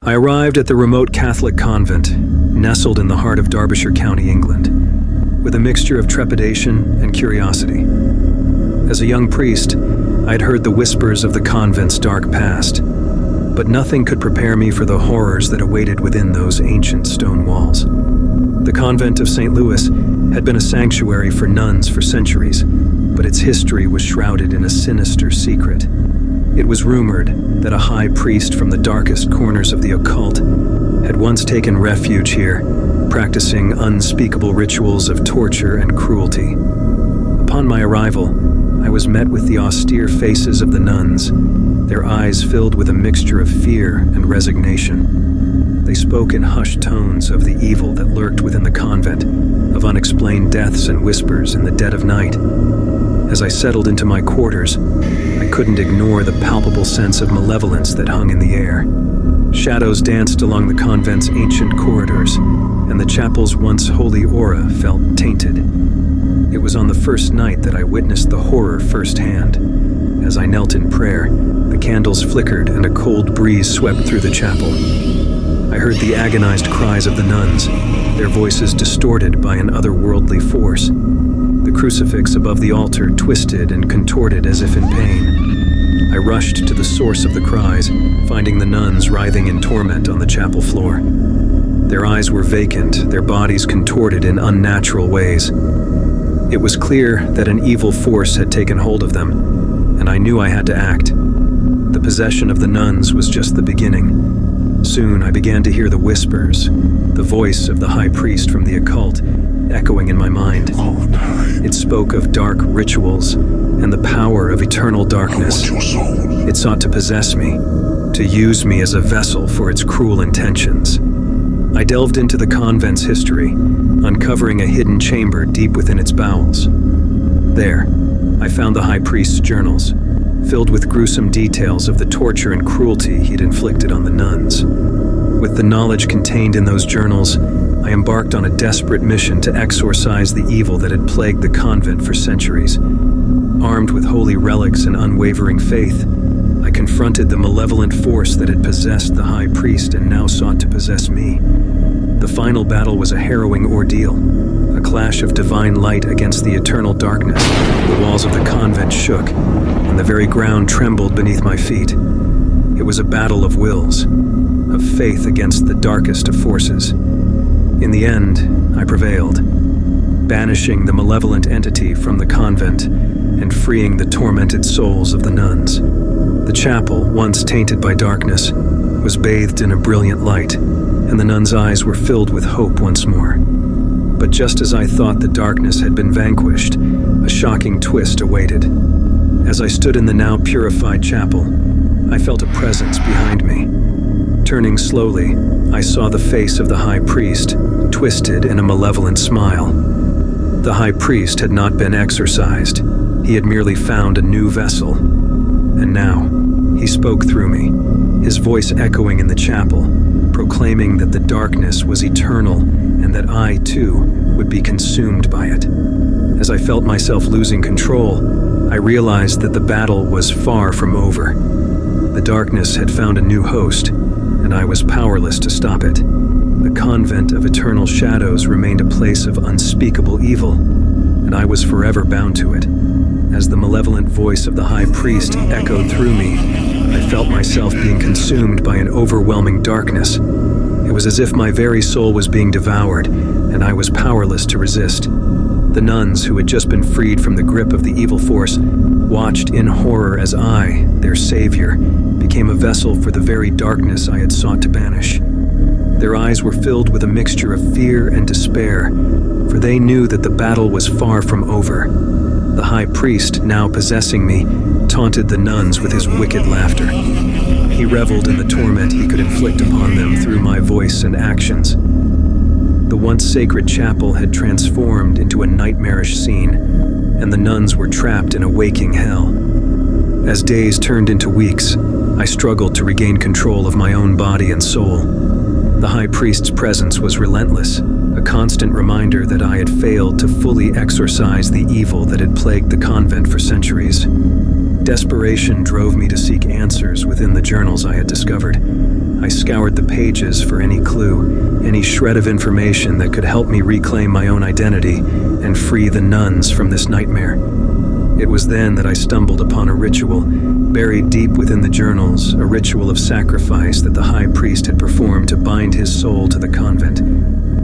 I arrived at the remote Catholic convent, nestled in the heart of Derbyshire County, England, with a mixture of trepidation and curiosity. As a young priest, I had heard the whispers of the convent's dark past, but nothing could prepare me for the horrors that awaited within those ancient stone walls. The Convent of Saint Louis had been a sanctuary for nuns for centuries, but its history was shrouded in a sinister secret. It was rumored that a high priest from the darkest corners of the occult had once taken refuge here, practicing unspeakable rituals of torture and cruelty. Upon my arrival, I was met with the austere faces of the nuns, their eyes filled with a mixture of fear and resignation. They spoke in hushed tones of the evil that lurked within the convent, of unexplained deaths and whispers in the dead of night. As I settled into my quarters, I couldn't ignore the palpable sense of malevolence that hung in the air. Shadows danced along the convent's ancient corridors, and the chapel's once holy aura felt tainted. It was on the first night that I witnessed the horror firsthand. As I knelt in prayer, the candles flickered and a cold breeze swept through the chapel. I heard the agonized cries of the nuns, their voices distorted by an otherworldly force. The crucifix above the altar twisted and contorted as if in pain. I rushed to the source of the cries, finding the nuns writhing in torment on the chapel floor. Their eyes were vacant, their bodies contorted in unnatural ways. It was clear that an evil force had taken hold of them, and I knew I had to act. The possession of the nuns was just the beginning. Soon I began to hear the whispers, the voice of the high priest from the occult, echoing in my mind. It spoke of dark rituals and the power of eternal darkness. It sought to possess me, to use me as a vessel for its cruel intentions. I delved into the convent's history, uncovering a hidden chamber deep within its bowels. There, I found the high priest's journals, filled with gruesome details of the torture and cruelty he'd inflicted on the nuns. With the knowledge contained in those journals, I embarked on a desperate mission to exorcise the evil that had plagued the convent for centuries. Armed with holy relics and unwavering faith, I confronted the malevolent force that had possessed the high priest and now sought to possess me. The final battle was a harrowing ordeal, a clash of divine light against the eternal darkness. The walls of the convent shook, and the very ground trembled beneath my feet. It was a battle of wills, of faith against the darkest of forces. In the end, I prevailed, banishing the malevolent entity from the convent and freeing the tormented souls of the nuns. The chapel, once tainted by darkness, was bathed in a brilliant light, and the nuns' eyes were filled with hope once more. But just as I thought the darkness had been vanquished, a shocking twist awaited. As I stood in the now purified chapel, I felt a presence behind me. Turning slowly, I saw the face of the high priest, twisted in a malevolent smile. The high priest had not been exorcised. He had merely found a new vessel. And now, he spoke through me, his voice echoing in the chapel, proclaiming that the darkness was eternal and that I, too, would be consumed by it. As I felt myself losing control, I realized that the battle was far from over. The darkness had found a new host, and I was powerless to stop it. The convent of eternal shadows remained a place of unspeakable evil, and I was forever bound to it. As the malevolent voice of the high priest echoed through me, I felt myself being consumed by an overwhelming darkness. It was as if my very soul was being devoured, and I was powerless to resist. The nuns, who had just been freed from the grip of the evil force, watched in horror as I, their savior, became a vessel for the very darkness I had sought to banish. Their eyes were filled with a mixture of fear and despair, for they knew that the battle was far from over. The high priest, now possessing me, taunted the nuns with his wicked laughter. He reveled in the torment he could inflict upon them through my voice and actions. The once sacred chapel had transformed into a nightmarish scene, and the nuns were trapped in a waking hell. As days turned into weeks, I struggled to regain control of my own body and soul. The high priest's presence was relentless, a constant reminder that I had failed to fully exorcise the evil that had plagued the convent for centuries. Desperation drove me to seek answers within the journals I had discovered. I scoured the pages for any clue, any shred of information that could help me reclaim my own identity and free the nuns from this nightmare. It was then that I stumbled upon a ritual, buried deep within the journals, a ritual of sacrifice that the high priest had performed to bind his soul to the convent.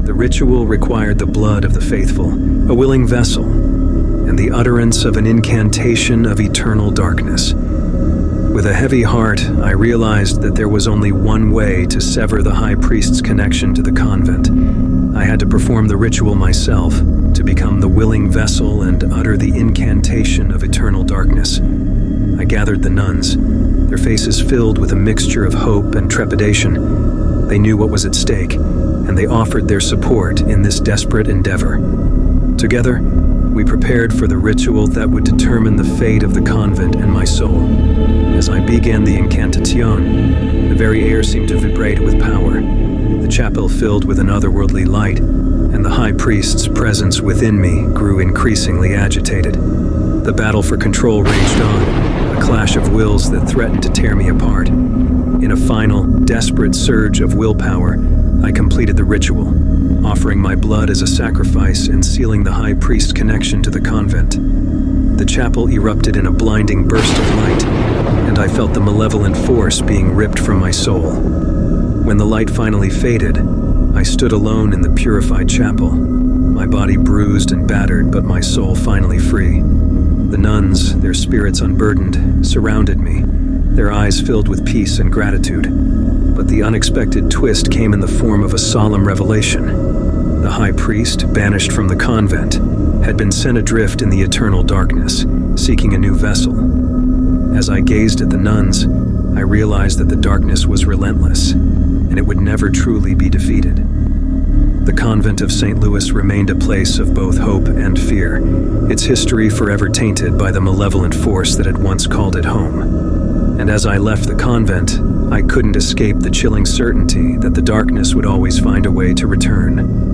The ritual required the blood of the faithful, a willing vessel, and the utterance of an incantation of eternal darkness. With a heavy heart, I realized that there was only one way to sever the high priest's connection to the convent. I had to perform the ritual myself, to become the willing vessel and utter the incantation of eternal darkness. I gathered the nuns, their faces filled with a mixture of hope and trepidation. They knew what was at stake, and they offered their support in this desperate endeavor. Together, we prepared for the ritual that would determine the fate of the convent and my soul. As I began the incantation, the very air seemed to vibrate with power. The chapel filled with an otherworldly light, and the high priest's presence within me grew increasingly agitated. The battle for control raged on, a clash of wills that threatened to tear me apart. In a final, desperate surge of willpower, I completed the ritual, offering my blood as a sacrifice and sealing the high priest's connection to the convent. The chapel erupted in a blinding burst of light, and I felt the malevolent force being ripped from my soul. When the light finally faded, I stood alone in the purified chapel, my body bruised and battered, but my soul finally free. The nuns, their spirits unburdened, surrounded me, their eyes filled with peace and gratitude. But the unexpected twist came in the form of a solemn revelation. The high priest, banished from the convent, had been sent adrift in the eternal darkness, seeking a new vessel. As I gazed at the nuns, I realized that the darkness was relentless, and it would never truly be defeated. The Convent of Saint Louis remained a place of both hope and fear, its history forever tainted by the malevolent force that had once called it home. And as I left the convent, I couldn't escape the chilling certainty that the darkness would always find a way to return.